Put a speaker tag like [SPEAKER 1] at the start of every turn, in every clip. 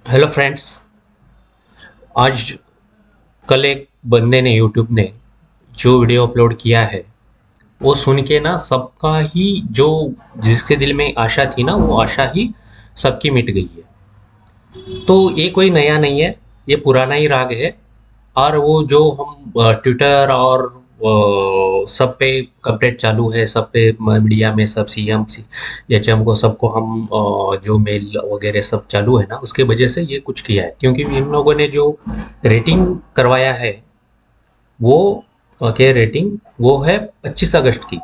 [SPEAKER 1] Hello friends. आज कल एक बंदे ने यूट्यूब ने जो वीडियो अपलोड किया है वो सुन के ना सबका ही जो जिसके दिल में आशा थी ना वो आशा ही सबकी मिट गई है। तो ये कोई नया नहीं है, ये पुराना ही राग है। और वो जो हम ट्विटर और सब पे अपडेट चालू है, सब पे मीडिया में सब सीएम सी एच एम को सबको हम जो मेल वगैरह सब चालू है ना उसके वजह से ये कुछ किया है, क्योंकि इन लोगों ने जो रेटिंग करवाया है वो के रेटिंग वो है 25 अगस्त की।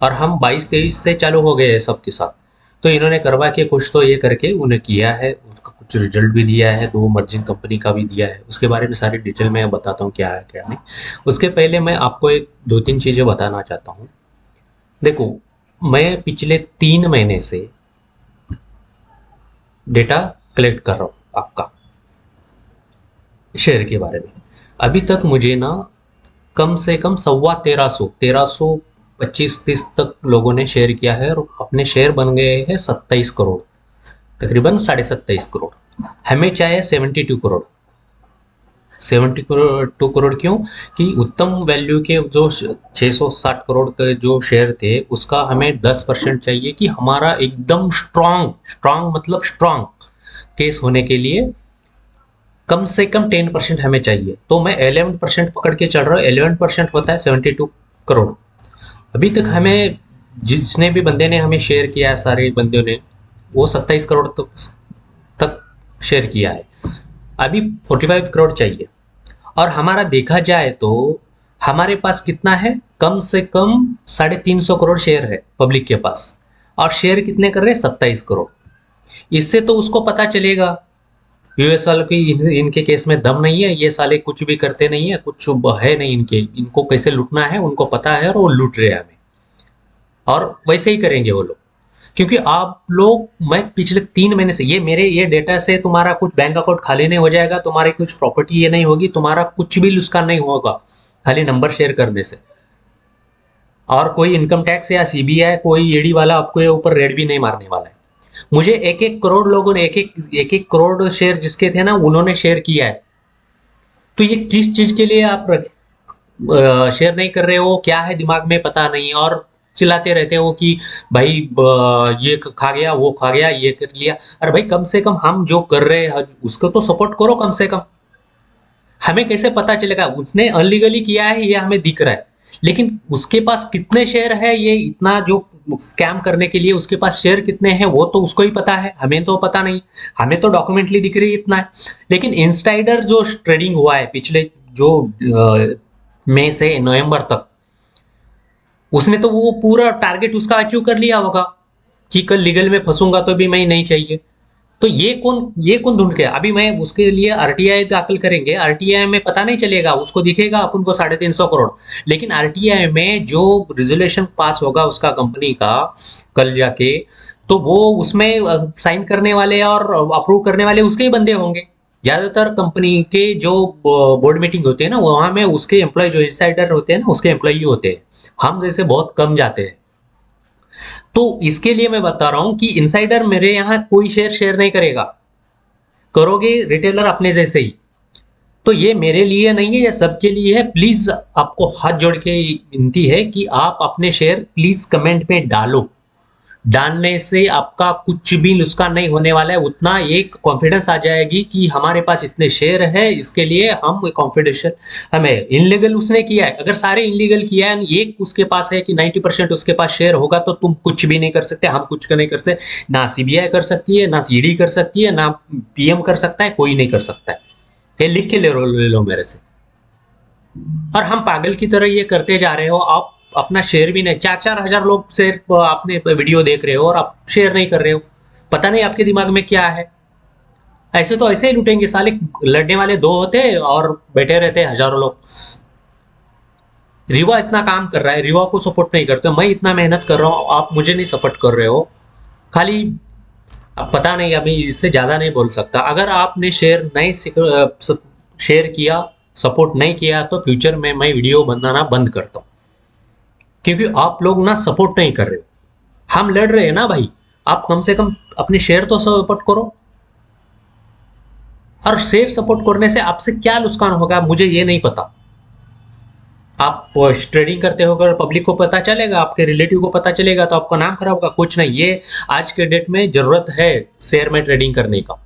[SPEAKER 1] और हम 22-23 से चालू हो गए हैं सबके साथ। तो इन्होंने करवा के कुछ तो ये करके उन्हें किया है, उसका कुछ रिजल्ट भी दिया है, दो मर्जिंग कंपनी का भी दिया है। उसके बारे में सारी डिटेल मैं बताता हूँ क्या है क्या नहीं। उसके पहले मैं आपको एक दो तीन चीज़ें बताना चाहता हूँ। देखो, मैं पिछले 3 महीने से डेटा कलेक्ट कर रहा हूँ आपका शेयर के बारे में। अभी तक मुझे ना कम से कम 1350 25-30 तक लोगों ने शेयर किया है और अपने शेयर बन गए हैं 27 करोड़, तकरीबन 27.5 करोड़। हमें चाहिए 72 करोड़। 72 करोड़ क्यों? कि उत्तम वैल्यू के जो 660 करोड़ के जो शेयर थे उसका हमें 10% चाहिए कि हमारा एकदम स्ट्रांग स्ट्रांग मतलब स्ट्रांग केस होने के लिए कम से कम 10% हमें चाहिए। तो मैं 11% पकड़ के चल रहा हूँ। 11% होता है 72 करोड़। अभी तक हमें जिसने भी बंदे ने हमें शेयर किया है, सारे बंदों ने वो 27 करोड़ तक शेयर किया है। अभी 45 करोड़ चाहिए। और हमारा देखा जाए तो हमारे पास कितना है, कम से कम 350 करोड़ शेयर है पब्लिक के पास। और शेयर कितने कर रहे हैं, 27 करोड़। इससे तो उसको पता चलेगा यूएस वालों की इनके केस में दम नहीं है, ये साले कुछ भी करते नहीं है, कुछ है नहीं इनके, इनको कैसे लूटना है उनको पता है और वो लूट रहे हैं हमें। और वैसे ही करेंगे वो लोग। क्योंकि आप लोग, मैं पिछले 3 महीने से ये डेटा से तुम्हारा कुछ बैंक अकाउंट खाली नहीं हो जाएगा, तुम्हारी कुछ प्रॉपर्टी ये नहीं होगी, तुम्हारा कुछ भी नुकसान नहीं होगा खाली नंबर शेयर करने से। और कोई इनकम टैक्स या सीबीआई कोई ईडी वाला आपको ऊपर रेड भी नहीं मारने वाला है। मुझे एक एक करोड़ लोगों ने एक एक करोड़ शेयर जिसके थे ना उन्होंने शेयर किया है। तो ये किस चीज के लिए आप शेयर नहीं कर रहे हो, क्या है दिमाग में पता नहीं। और चिल्लाते रहते हो कि भाई ये खा गया वो खा गया ये कर लिया। अरे भाई कम से कम हम जो कर रहे हैं उसको तो सपोर्ट करो कम से कम। हमें कैसे पता चलेगा उसने अनलीगली किया है, ये हमें दिख रहा है। लेकिन उसके पास कितने शेयर है, ये इतना जो स्कैम करने के लिए उसके पास शेयर कितने हैं वो तो उसको ही पता है, हमें तो पता नहीं। हमें तो डॉक्यूमेंटली दिख रही है इतना है। लेकिन इंस्टाइडर जो ट्रेडिंग हुआ है पिछले जो मई से नवंबर तक, उसने तो वो पूरा टारगेट उसका अचीव कर लिया होगा कि कल लीगल में फंसूंगा तो भी मैं नहीं चाहिए। तो ये कौन ढूंढ के, अभी मैं उसके लिए आरटीआई दाखिल करेंगे, आरटीआई में पता नहीं चलेगा, उसको दिखेगा अपन को 350 करोड़। लेकिन आरटीआई में जो रिजोल्यूशन पास होगा उसका कंपनी का कल जाके, तो वो उसमें साइन करने वाले और अप्रूव करने वाले उसके ही बंदे होंगे। ज्यादातर कंपनी के जो बोर्ड मीटिंग होती है ना वहां में उसके एम्प्लॉय जो इनसाइडर होते हैं ना उसके एम्प्लॉय होते हैं। हम जैसे बहुत कम जाते हैं। तो इसके लिए मैं बता रहा हूं कि इनसाइडर मेरे यहाँ कोई शेयर शेयर नहीं करेगा, करोगे रिटेलर अपने जैसे ही। तो ये मेरे लिए नहीं है, ये सबके लिए है। प्लीज आपको हाथ जोड़ के विनती है कि आप अपने शेयर प्लीज कमेंट में डालो। डालने से आपका कुछ भी नुकसान नहीं होने वाला है, उतना एक कॉन्फिडेंस आ जाएगी कि हमारे पास इतने शेयर है, इसके लिए हम कॉन्फिडेंशियल। हमें इनलीगल उसने किया है, अगर सारे इनलीगल किया है, एक उसके पास है कि 90% उसके पास शेयर होगा तो तुम कुछ भी नहीं कर सकते, हम कुछ नहीं कर सकते। ना सीबीआई कर सकती है, ना ईडी कर सकती है, ना पीएम कर सकता है, कोई नहीं कर सकता है। ये लिख के ले लो मेरे से। और हम पागल की तरह ये करते जा रहे हो, आप अपना शेयर भी नहीं, 4-4 हजार लोग शेयर आपने वीडियो देख रहे हो और आप शेयर नहीं कर रहे हो। पता नहीं आपके दिमाग में क्या है। ऐसे तो ऐसे ही लूटेंगे साले। लड़ने वाले दो होते और बैठे रहते हजारों लोग। रिवा इतना काम कर रहा है, रिवा को सपोर्ट नहीं करते, मैं इतना मेहनत कर रहा हूँ, आप मुझे नहीं सपोर्ट कर रहे हो। खाली अब पता नहीं, अभी इससे ज्यादा नहीं बोल सकता। अगर आपने शेयर नहीं शेयर किया, सपोर्ट नहीं किया तो फ्यूचर में मैं वीडियो बनाना बंद करता हूँ। क्योंकि आप लोग ना सपोर्ट नहीं कर रहे हो। हम लड़ रहे हैं ना भाई, आप कम से कम अपने शेयर तो सपोर्ट करो। और शेयर सपोर्ट करने से आपसे क्या नुकसान होगा मुझे ये नहीं पता। आप ट्रेडिंग करते हो अगर पब्लिक को पता चलेगा, आपके रिलेटिव को पता चलेगा तो आपका नाम खराब होगा। कुछ नहीं, ये आज के डेट में जरूरत है शेयर में ट्रेडिंग करने का।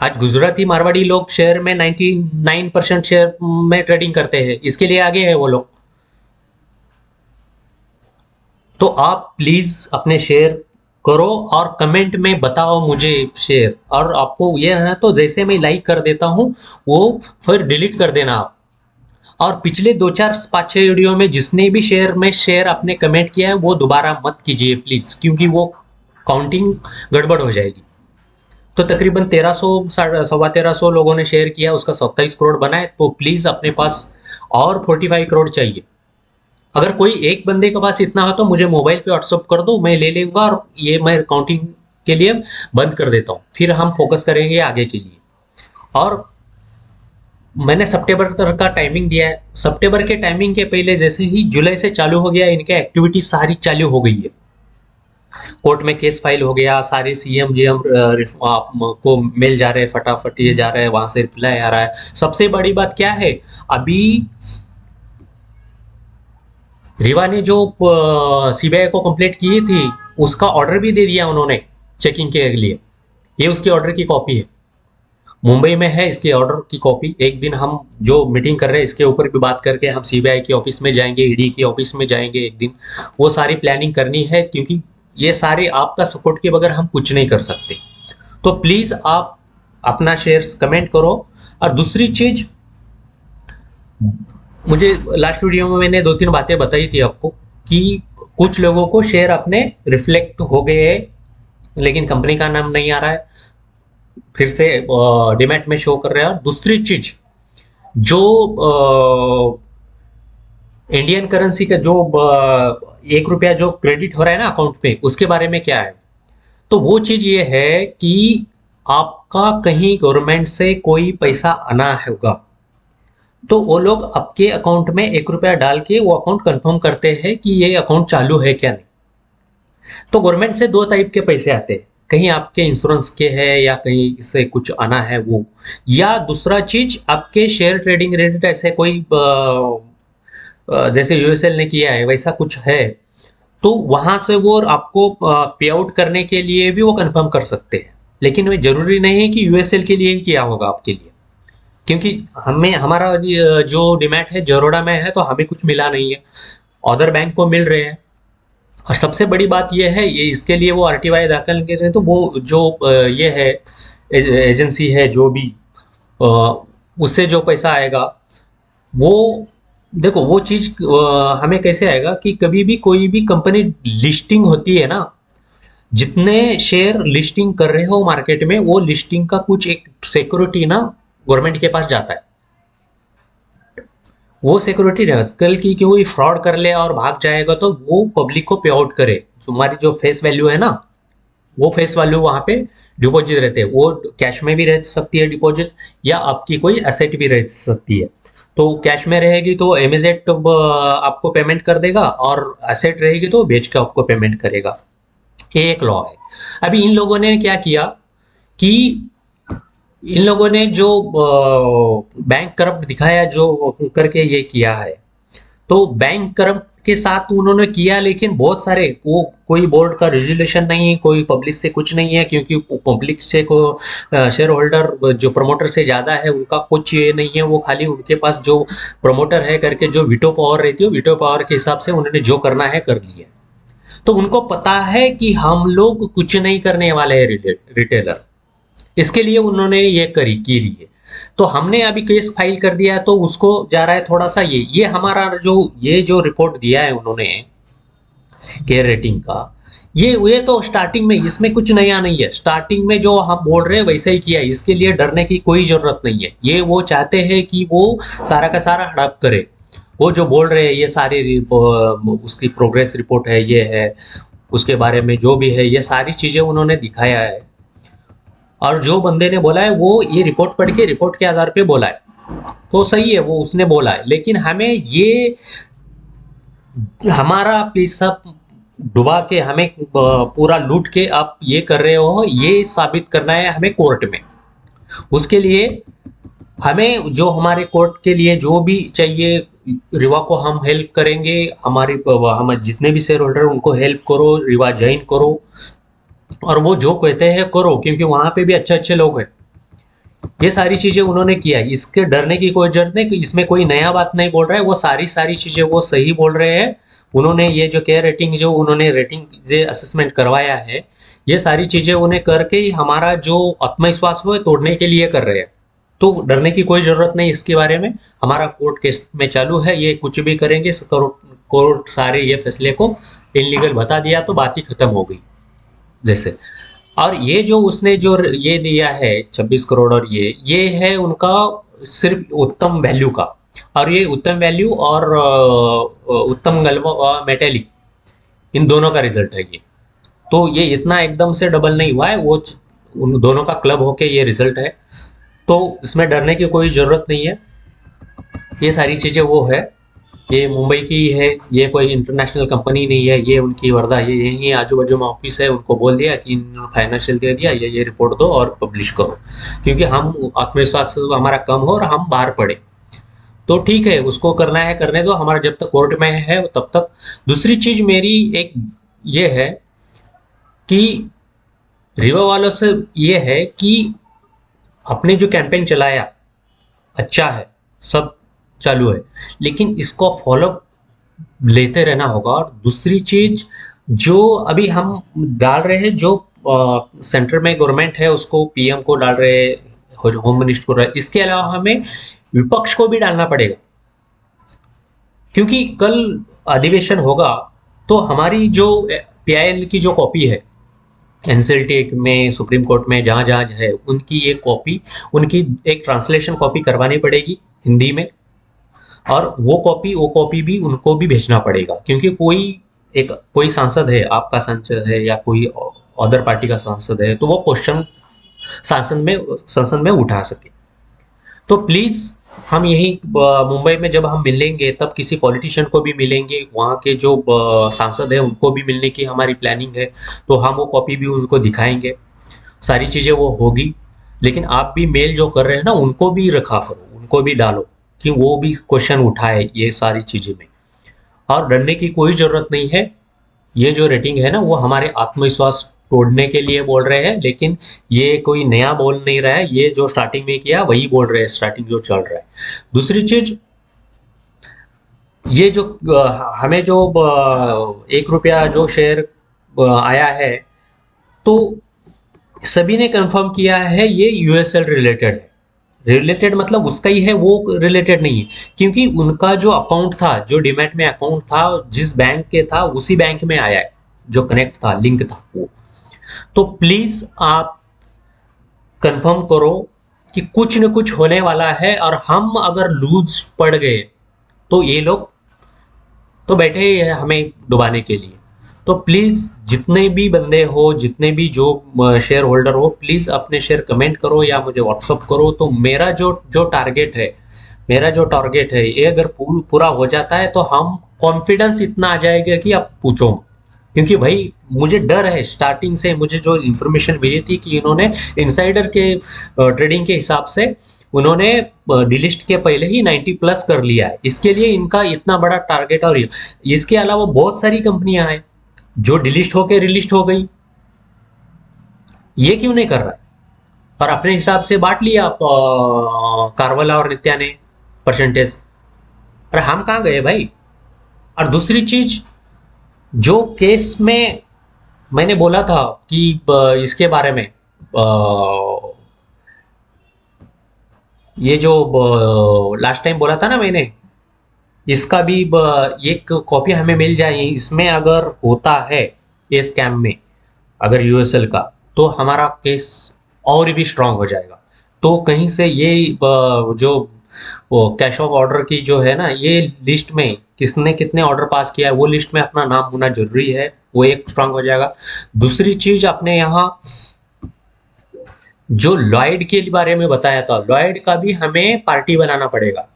[SPEAKER 1] आज गुजराती मारवाड़ी लोग शेयर में 99% शेयर में ट्रेडिंग करते हैं, इसके लिए आगे है वो लोग। तो आप प्लीज अपने शेयर करो और कमेंट में बताओ मुझे शेयर। और आपको ये है तो जैसे मैं लाइक कर देता हूँ वो फिर डिलीट कर देना आप। और पिछले 2 4 5 6 वीडियो में जिसने भी शेयर में शेयर आपने कमेंट किया है वो दोबारा मत कीजिए प्लीज, क्योंकि वो काउंटिंग गड़बड़ हो जाएगी। तो तकरीबन 1300 सवा 1300 लोगों ने शेयर किया, उसका 27 करोड़ बना है। तो प्लीज अपने पास और 45 करोड़ चाहिए। अगर कोई एक बंदे के पास इतना हो तो मुझे मोबाइल पे व्हाट्सअप कर दो, मैं ले लूंगा और ये मैं काउंटिंग के लिए बंद कर देता हूँ, फिर हम फोकस करेंगे आगे के लिए। और मैंने सितंबर तक का टाइमिंग दिया है। सितंबर के टाइमिंग के पहले जैसे ही जुलाई से चालू हो गया, इनके एक्टिविटी सारी चालू हो गई है। कोर्ट में केस फाइल हो गया, सारे सीएम जीएम को मेल जा रहे हैं, फटाफट ये जा रहा है, वहां से रिप्लाई आ रहा है। सबसे बड़ी बात क्या है, अभी रीवा ने जो सीबीआई को कंप्लेंट की थी उसका ऑर्डर भी दे दिया उन्होंने चेकिंग के लिए। ये उसके ऑर्डर की कॉपी है, मुंबई में है इसके ऑर्डर की कॉपी। एक दिन हम जो मीटिंग कर रहे हैं इसके ऊपर भी बात करके हम सीबीआई के ऑफिस में जाएंगे, ईडी के ऑफिस में जाएंगे एक दिन। वो सारी प्लानिंग करनी है, क्योंकि ये सारे आपका सपोर्ट के बगैर हम कुछ नहीं कर सकते। तो प्लीज आप अपना शेयर्स कमेंट करो। और दूसरी चीज, मुझे लास्ट वीडियो में मैंने 2 3 बातें बताई थी आपको कि कुछ लोगों को शेयर अपने रिफ्लेक्ट हो गए हैं, लेकिन कंपनी का नाम नहीं आ रहा है, फिर से डिमैट में शो कर रहे हैं। और दूसरी चीज, जो इंडियन करेंसी का जो 1 रुपया जो क्रेडिट हो रहा है ना अकाउंट पे, उसके बारे में क्या है। तो वो चीज ये है कि आपका कहीं गवर्नमेंट से कोई पैसा आना होगा तो वो लोग आपके अकाउंट में 1 रुपया डाल के वो अकाउंट कंफर्म करते हैं कि ये अकाउंट चालू है क्या नहीं। तो गवर्नमेंट से 2 टाइप के पैसे आते हैं, कहीं आपके इंश्योरेंस के है या कहीं से कुछ आना है वो, या दूसरा चीज आपके शेयर ट्रेडिंग रिलेटेड ऐसे कोई जैसे यूएसएल ने किया है वैसा कुछ है, तो वहां से वो आपको पे आउट करने के लिए भी वो कंफर्म कर सकते हैं। लेकिन वो जरूरी नहीं है कि यूएसएल के लिए ही किया होगा आपके लिए, क्योंकि हमें हमारा जो डिमैट है जरोड़ा में है तो हमें कुछ मिला नहीं है, अदर बैंक को मिल रहे हैं। और सबसे बड़ी बात यह है, ये इसके लिए वो आरटीआई दाखिल कर रहे हैं, तो वो जो ये है एजेंसी है जो भी, अ, उससे जो पैसा आएगा वो, देखो वो चीज हमें कैसे आएगा कि कभी भी कोई भी कंपनी लिस्टिंग होती है ना, जितने शेयर लिस्टिंग कर रहे हो मार्केट में, वो लिस्टिंग का कुछ एक सिक्योरिटी ना गवर्नमेंट के पास जाता है। वो सिक्योरिटी रहेगा, कल की कोई फ्रॉड कर ले और भाग जाएगा तो वो पब्लिक को पे आउट करे। तुम्हारी जो फेस वैल्यू है ना, वो फेस वैल्यू वहां पे डिपॉजिट रहते हैं, वो कैश में भी रह सकती है डिपॉजिट, या आपकी कोई एसेट भी रह सकती है। तो कैश में रहेगी तो एमएजेट आपको पेमेंट कर देगा, और एसेट रहेगी तो बेच के आपको पेमेंट करेगा। ये एक लॉ है। अभी इन लोगों ने क्या किया कि इन लोगों ने जो बैंक करप्ट दिखाया जो करके ये किया है, तो बैंक करप्ट के साथ उन्होंने किया, लेकिन बहुत सारे वो कोई बोर्ड का रेजुलेशन नहीं है, कोई पब्लिक से कुछ नहीं है, क्योंकि पब्लिक से को शेयर होल्डर जो प्रमोटर से ज़्यादा है उनका कुछ ये नहीं है। वो खाली उनके पास जो प्रमोटर है करके जो वीटो पावर रहती है, वीटो पावर के हिसाब से उन्होंने जो करना है कर लिया। तो उनको पता है कि हम लोग कुछ नहीं करने वाले हैं रिटेलर, इसके लिए उन्होंने ये की रही है। तो हमने अभी केस फाइल कर दिया, तो उसको जा रहा है थोड़ा सा ये हमारा जो रिपोर्ट दिया है उन्होंने केयर रेटिंग का, ये तो स्टार्टिंग में, इसमें कुछ नया नहीं है। स्टार्टिंग में जो हम बोल रहे हैं वैसे ही किया है, इसके लिए डरने की कोई जरूरत नहीं है। ये वो चाहते हैं कि वो सारा का सारा हड़प करे। वो जो बोल रहे हैं ये सारी उसकी प्रोग्रेस रिपोर्ट है, ये है, उसके बारे में जो भी है ये सारी चीजें उन्होंने दिखाया है। और जो बंदे ने बोला है वो ये रिपोर्ट पढ़ के रिपोर्ट के आधार पे बोला है, तो सही है वो उसने बोला है। लेकिन हमें ये हमारा पैसा डुबा के हमें पूरा लूट के आप ये कर रहे हो, ये साबित करना है हमें कोर्ट में। उसके लिए हमें जो हमारे कोर्ट के लिए जो भी चाहिए, रिवा को हम हेल्प करेंगे, हमारी हम जितने भी शेयर होल्डर उनको हेल्प करो, रिवा ज्वाइन करो, और वो जो कहते हैं करो, क्योंकि वहां पे भी अच्छे अच्छे लोग हैं। ये सारी चीजें उन्होंने किया, इसके डरने की कोई जरूरत नहीं, इसमें कोई नया बात नहीं बोल रहा है, वो सारी सारी चीजें वो सही बोल रहे हैं। उन्होंने ये जो केयर रेटिंग, जो उन्होंने रेटिंग जो असेसमेंट करवाया है, ये सारी चीजें उन्हें करके ही हमारा जो आत्मविश्वास वो तोड़ने के लिए कर रहे हैं। तो डरने की कोई जरूरत नहीं इसके बारे में। हमारा कोर्ट केस में चालू है, ये कुछ भी करेंगे, कोर्ट सारे ये फैसले को इनलीगल बता दिया तो बात ही खत्म हो गई जैसे। और ये जो उसने जो ये दिया है 26 करोड़, और ये है उनका सिर्फ उत्तम वैल्यू का, और ये उत्तम वैल्यू और उत्तम गल्वा मेटेलिक, इन दोनों का रिजल्ट है ये। तो ये इतना एकदम से डबल नहीं हुआ है, वो उन दोनों का क्लब होके ये रिजल्ट है। तो इसमें डरने की कोई ज़रूरत नहीं है। ये सारी चीज़ें वो है, ये मुंबई की है, ये कोई इंटरनेशनल कंपनी नहीं है, ये उनकी वर्धा, ये यहीं आजू बाजू में ऑफिस है, उनको बोल दिया कि फाइनेंशियल दे दिया, ये रिपोर्ट दो और पब्लिश करो, क्योंकि हम आत्मविश्वास हमारा कम हो और हम बाहर पड़े। तो ठीक है, उसको करना है करने दो, हमारा जब तक कोर्ट में है तब तक। दूसरी चीज मेरी एक ये है कि रिवा वालों से ये है कि आपने जो कैंपेन चलाया अच्छा है, सब चालू है, लेकिन इसको फॉलो लेते रहना होगा। और दूसरी चीज जो अभी हम डाल रहे हैं, जो सेंटर में गवर्नमेंट है उसको, पीएम को डाल रहे हैं, होम मिनिस्टर को डाल रहे हैं, इसके अलावा हमें विपक्ष को भी डालना पड़ेगा, क्योंकि कल अधिवेशन होगा तो हमारी जो पीआईएल की जो कॉपी है एनसीएलटी में, सुप्रीम कोर्ट में, जहाँ जहाँ है, उनकी एक कॉपी, उनकी एक ट्रांसलेशन कॉपी करवानी पड़ेगी हिंदी में, और वो कॉपी भी उनको भी भेजना पड़ेगा, क्योंकि कोई सांसद है, आपका सांसद है या कोई अदर पार्टी का सांसद है, तो वो क्वेश्चन संसद में उठा सके। तो प्लीज हम यही मुंबई में जब हम मिलेंगे तब किसी पॉलिटिशियन को भी मिलेंगे, वहाँ के जो सांसद है उनको भी मिलने की हमारी प्लानिंग है, तो हम वो कॉपी भी उनको दिखाएंगे, सारी चीज़ें वो होगी। लेकिन आप भी मेल जो कर रहे हैं ना, उनको भी रखा करो, उनको भी डालो कि वो भी क्वेश्चन उठाए ये सारी चीज़ें में। और डरने की कोई ज़रूरत नहीं है। ये जो रेटिंग है ना, वो हमारे आत्मविश्वास तोड़ने के लिए बोल रहे हैं, लेकिन ये कोई नया बोल नहीं रहा है, ये जो स्टार्टिंग में किया वही बोल रहे हैं, स्टार्टिंग जो चल रहा है। दूसरी चीज, ये जो हमें जो 1 रुपया जो शेयर आया है, तो सभी ने कंफर्म किया है ये यूएसएल रिलेटेड है। रिलेटेड मतलब उसका ही है, वो रिलेटेड नहीं है, क्योंकि उनका जो अकाउंट था, जो डीमैट में अकाउंट था, जिस बैंक के था उसी बैंक में आया है, जो कनेक्ट था, लिंक था वो। तो प्लीज आप कंफर्म करो कि कुछ न कुछ होने वाला है, और हम अगर लूज पड़ गए तो ये लोग तो बैठे ही है हमें डुबाने के लिए। तो प्लीज जितने भी बंदे हो, जितने भी जो शेयर होल्डर हो, प्लीज अपने शेयर कमेंट करो या मुझे व्हाट्सअप करो। तो मेरा जो जो टारगेट है, ये अगर पूरा हो जाता है तो हम कॉन्फिडेंस इतना आ जाएगा कि आप पूछो। क्योंकि भाई मुझे डर है, स्टार्टिंग से मुझे जो इन्फॉर्मेशन मिली थी कि इन्होंने इनसाइडर के ट्रेडिंग के हिसाब से उन्होंने डिलिस्ट के पहले ही 90 प्लस कर लिया है, इसके लिए इनका इतना बड़ा टारगेट। और इसके अलावा बहुत सारी कंपनियां हैं जो डिलिस्ट होके रिलिस्ट हो गई, ये क्यों नहीं कर रहा है? और अपने हिसाब से बांट लिया आप कारवाला और नित्या ने परसेंटेज। अरे हम कहाँ गए भाई? और दूसरी चीज, जो केस में मैंने बोला था कि इसके बारे में, ये जो लास्ट टाइम बोला था ना मैंने, इसका भी एक कॉपी हमें मिल जाए। इसमें अगर होता है ये स्कैम में, अगर यूएसएल का, तो हमारा केस और भी स्ट्रांग हो जाएगा। तो कहीं से ये जो वो कैश ऑफ ऑर्डर की जो है ना, ये लिस्ट में किसने कितने ऑर्डर पास किया है, वो लिस्ट में अपना नाम होना जरूरी है, वो एक स्ट्रांग हो जाएगा। दूसरी चीज, अपने यहाँ जो लॉयड के बारे में बताया था, लॉयड का भी हमें पार्टी बनाना पड़ेगा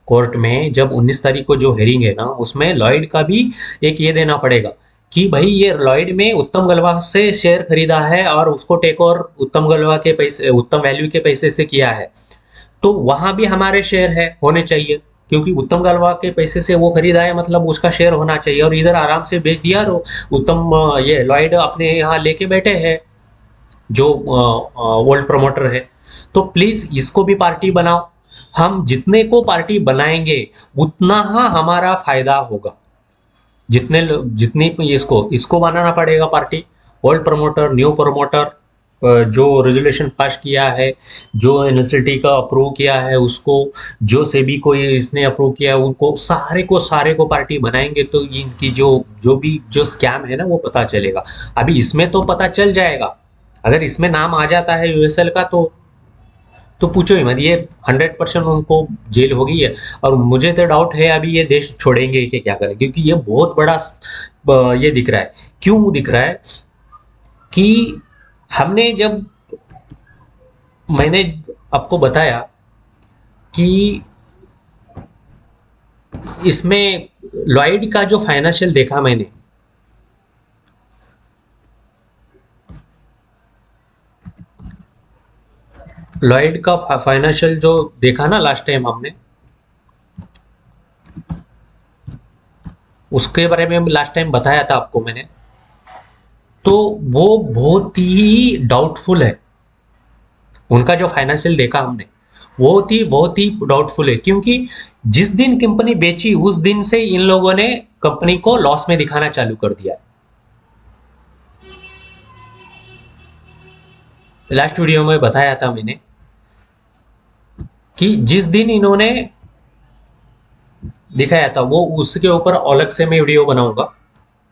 [SPEAKER 1] कोर्ट में। जब 19 तारीख को जो हेयरिंग है ना, उसमें लॉयड का भी एक ये देना पड़ेगा कि भाई ये लॉयड में उत्तम गलवा से शेयर खरीदा है और उसको टेक ओवर उत्तम गलवा के पैसे, उत्तम वैल्यू के पैसे से किया है, तो वहां भी हमारे शेयर है होने चाहिए, क्योंकि उत्तम गलवा के पैसे से वो खरीदा है मतलब उसका शेयर होना चाहिए। और इधर आराम से बेच दिया, और उत्तम ये लॉयड अपने यहाँ लेके बैठे हैं जो वर्ल्ड प्रमोटर है। तो प्लीज इसको भी पार्टी बनाओ। हम जितने को पार्टी बनाएंगे उतना हमारा फायदा होगा। जितनी इसको इसको बनाना पड़ेगा party. Old promoter, new promoter, जो रेजोल्यूशन पास किया है, जो एनएसटी का अप्रूव किया है उसको, जो सेबी को ये इसने अप्रूव किया है उनको सारे को पार्टी बनाएंगे, तो इनकी जो जो भी जो स्कैम है ना वो पता चलेगा। अभी इसमें तो पता चल जाएगा, अगर इसमें नाम आ जाता है यूएसएल का तो पूछो ही मत, ये 100% उनको जेल होगी है। और मुझे तो डाउट है अभी ये देश छोड़ेंगे कि क्या करें, क्योंकि ये बहुत बड़ा ये दिख रहा है। क्यों दिख रहा है कि हमने जब मैंने आपको बताया कि इसमें लॉयड का जो फाइनेंशियल देखा मैंने, लॉयड का फाइनेंशियल जो देखा ना लास्ट टाइम हमने, उसके बारे में लास्ट टाइम बताया था आपको मैंने, तो वो बहुत ही डाउटफुल है। उनका जो फाइनेंशियल देखा हमने बहुत ही डाउटफुल है, क्योंकि जिस दिन कंपनी बेची उस दिन से इन लोगों ने कंपनी को लॉस में दिखाना चालू कर दिया। लास्ट वीडियो में बताया था मैंने कि जिस दिन इन्होंने दिखाया था वो, उसके ऊपर अलग से मैं वीडियो बनाऊंगा।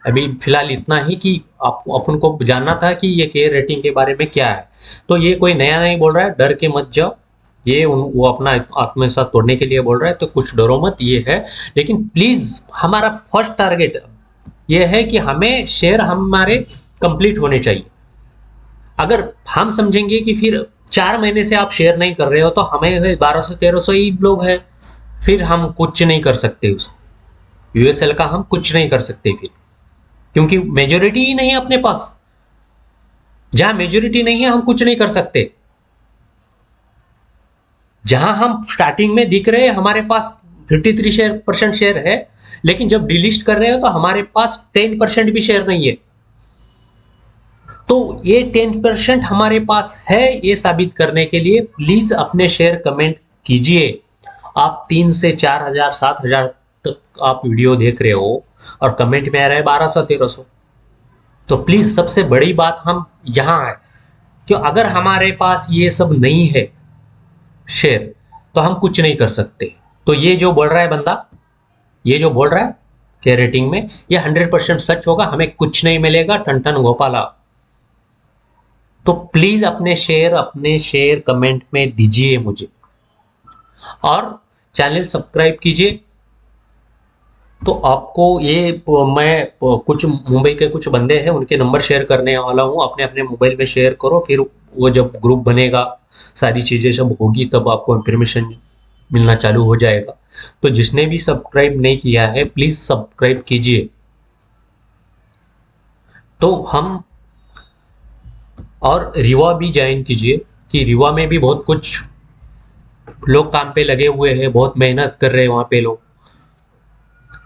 [SPEAKER 1] अभी फिलहाल इतना ही कि आप अपन को जानना था कि ये के रेटिंग के बारे में क्या है। तो ये कोई नया नहीं बोल रहा है, डर के मत जाओ। ये वो अपना आत्मविश्वास तोड़ने के लिए बोल रहा है, तो कुछ डरो मत, ये है। लेकिन प्लीज हमारा फर्स्ट टारगेट ये है कि हमें शेयर हमारे कंप्लीट होने चाहिए। अगर हम समझेंगे कि फिर 4 महीने से आप शेयर नहीं कर रहे हो, तो हमें 1200-1300 ही लोग हैं, फिर हम कुछ नहीं कर सकते उस यूएसएल का, हम कुछ नहीं कर सकते फिर, क्योंकि मेजोरिटी ही नहीं है अपने पास। जहां मेजोरिटी नहीं है हम कुछ नहीं कर सकते। जहां हम स्टार्टिंग में दिख रहे हैं हमारे पास 53% शेयर है, लेकिन जब डिलिस्ट कर रहे हो तो हमारे पास 10% भी शेयर नहीं है। तो ये 10% हमारे पास है, ये साबित करने के लिए प्लीज अपने शेयर कमेंट कीजिए। आप 3 से 4 हजार 7 हजार तक आप वीडियो देख रहे हो और कमेंट में आ रहा है 1200-1300, तो प्लीज सबसे बड़ी बात हम यहाँ है कि अगर हमारे पास ये सब नहीं है शेयर, तो हम कुछ नहीं कर सकते। तो ये जो बोल रहा है बंदा, ये जो बोल रहा है कि रेटिंग में, ये 100% सच होगा, हमें कुछ नहीं मिलेगा ठन ठन गोपाला। तो प्लीज अपने शेयर कमेंट में दीजिए मुझे, और चैनल सब्सक्राइब कीजिए। तो आपको ये मैं कुछ मुंबई के कुछ बंदे हैं उनके नंबर शेयर करने वाला हूँ, अपने अपने मोबाइल में शेयर करो, फिर वो जब ग्रुप बनेगा सारी चीज़ें सब होगी तब आपको इन्फॉर्मेशन मिलना चालू हो जाएगा। तो जिसने भी सब्सक्राइब नहीं किया है प्लीज़ सब्सक्राइब कीजिए। तो हम, और रिवा भी ज्वाइन कीजिए, कि रिवा में भी बहुत कुछ लोग काम पे लगे हुए हैं, बहुत मेहनत कर रहे हैं वहाँ पे लोग।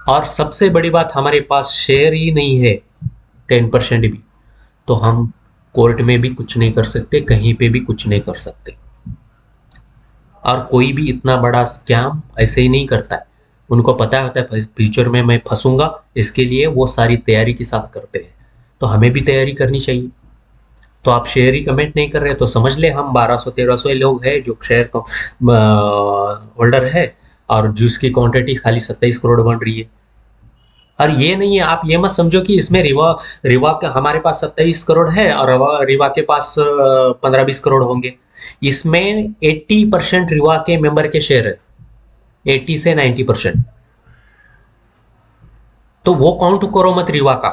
[SPEAKER 1] और सबसे बड़ी बात, हमारे पास शेयर ही नहीं है 10% भी, तो हम कोर्ट में भी कुछ नहीं कर सकते, कहीं पे भी कुछ नहीं कर सकते। और कोई भी इतना बड़ा स्कैम ऐसे ही नहीं करता है, उनको पता होता है फ्यूचर में मैं फंसूंगा, इसके लिए वो सारी तैयारी के साथ करते हैं। तो हमें भी तैयारी करनी चाहिए। तो आप शेयर ही कमेंट नहीं कर रहे, तो समझ ले हम 1200-1300 लोग हैं जो शेयर होल्डर है, और जिसकी क्वांटिटी खाली 27 करोड़ बन रही है। और ये नहीं है, आप ये मत समझो कि इसमें रिवा का हमारे पास 27 करोड़ है और रिवा के पास 15-20 करोड़ होंगे। इसमें 80% रिवा के मेंबर के शेयर है, 80 से 90%। तो वो काउंट करो मत रिवा का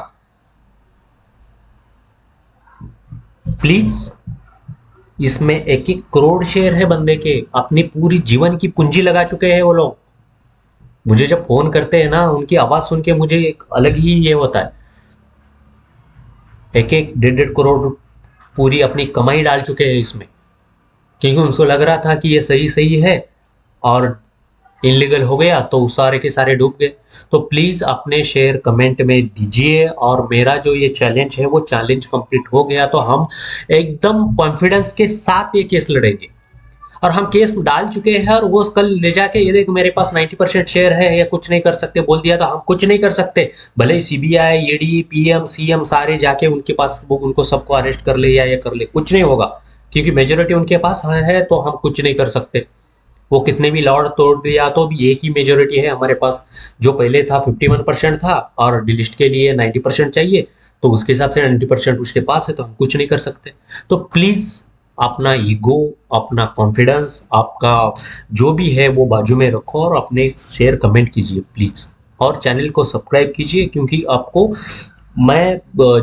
[SPEAKER 1] प्लीज। इसमें 1-1 करोड़ शेयर है बंदे के, अपनी पूरी जीवन की पूंजी लगा चुके हैं वो लोग। मुझे जब फोन करते हैं ना, उनकी आवाज सुन के मुझे एक अलग ही ये होता है एक एक 1.5 करोड़ पूरी अपनी कमाई डाल चुके हैं इसमें, क्योंकि उनको लग रहा था कि ये सही सही है और इनलीगल हो गया तो सारे के सारे डूब गए। तो प्लीज़ अपने शेयर कमेंट में दीजिए, और मेरा जो ये चैलेंज है वो चैलेंज कंप्लीट हो गया तो हम एकदम कॉन्फिडेंस के साथ ये केस लड़ेंगे। और हम केस डाल चुके हैं, और वो कल ले जाके ये देख मेरे पास 90% शेयर है या कुछ नहीं कर सकते बोल दिया तो हम कुछ नहीं कर सकते। भले ही सीबीआई, ईडी, पीएम, सीएम सारे जाके उनके पास वो उनको सबको अरेस्ट कर ले या ये कर ले, कुछ नहीं होगा, क्योंकि मेजोरिटी उनके पास है तो हम कुछ नहीं कर सकते। वो कितने भी लॉ तोड़ दिया तो भी एक ही मेजोरिटी है हमारे पास। जो पहले था 51% था और डिलिस्ट के लिए 90% चाहिए, तो उसके हिसाब से 90% उसके पास है तो हम कुछ नहीं कर सकते। तो प्लीज़ अपना ईगो, अपना कॉन्फिडेंस, आपका जो भी है वो बाजू में रखो और अपने शेयर कमेंट कीजिए प्लीज़। और चैनल को सब्सक्राइब कीजिए, क्योंकि आपको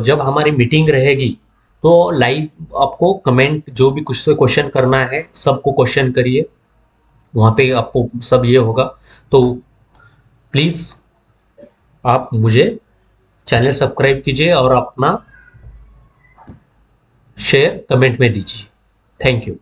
[SPEAKER 1] जब हमारी मीटिंग रहेगी तो लाइव आपको कमेंट जो भी कुछ से क्वेश्चन करना है सबको क्वेश्चन करिए, वहाँ पे आपको सब ये होगा। तो प्लीज़ आप मुझे चैनल सब्सक्राइब कीजिए और अपना शेयर कमेंट में दीजिए। Thank you.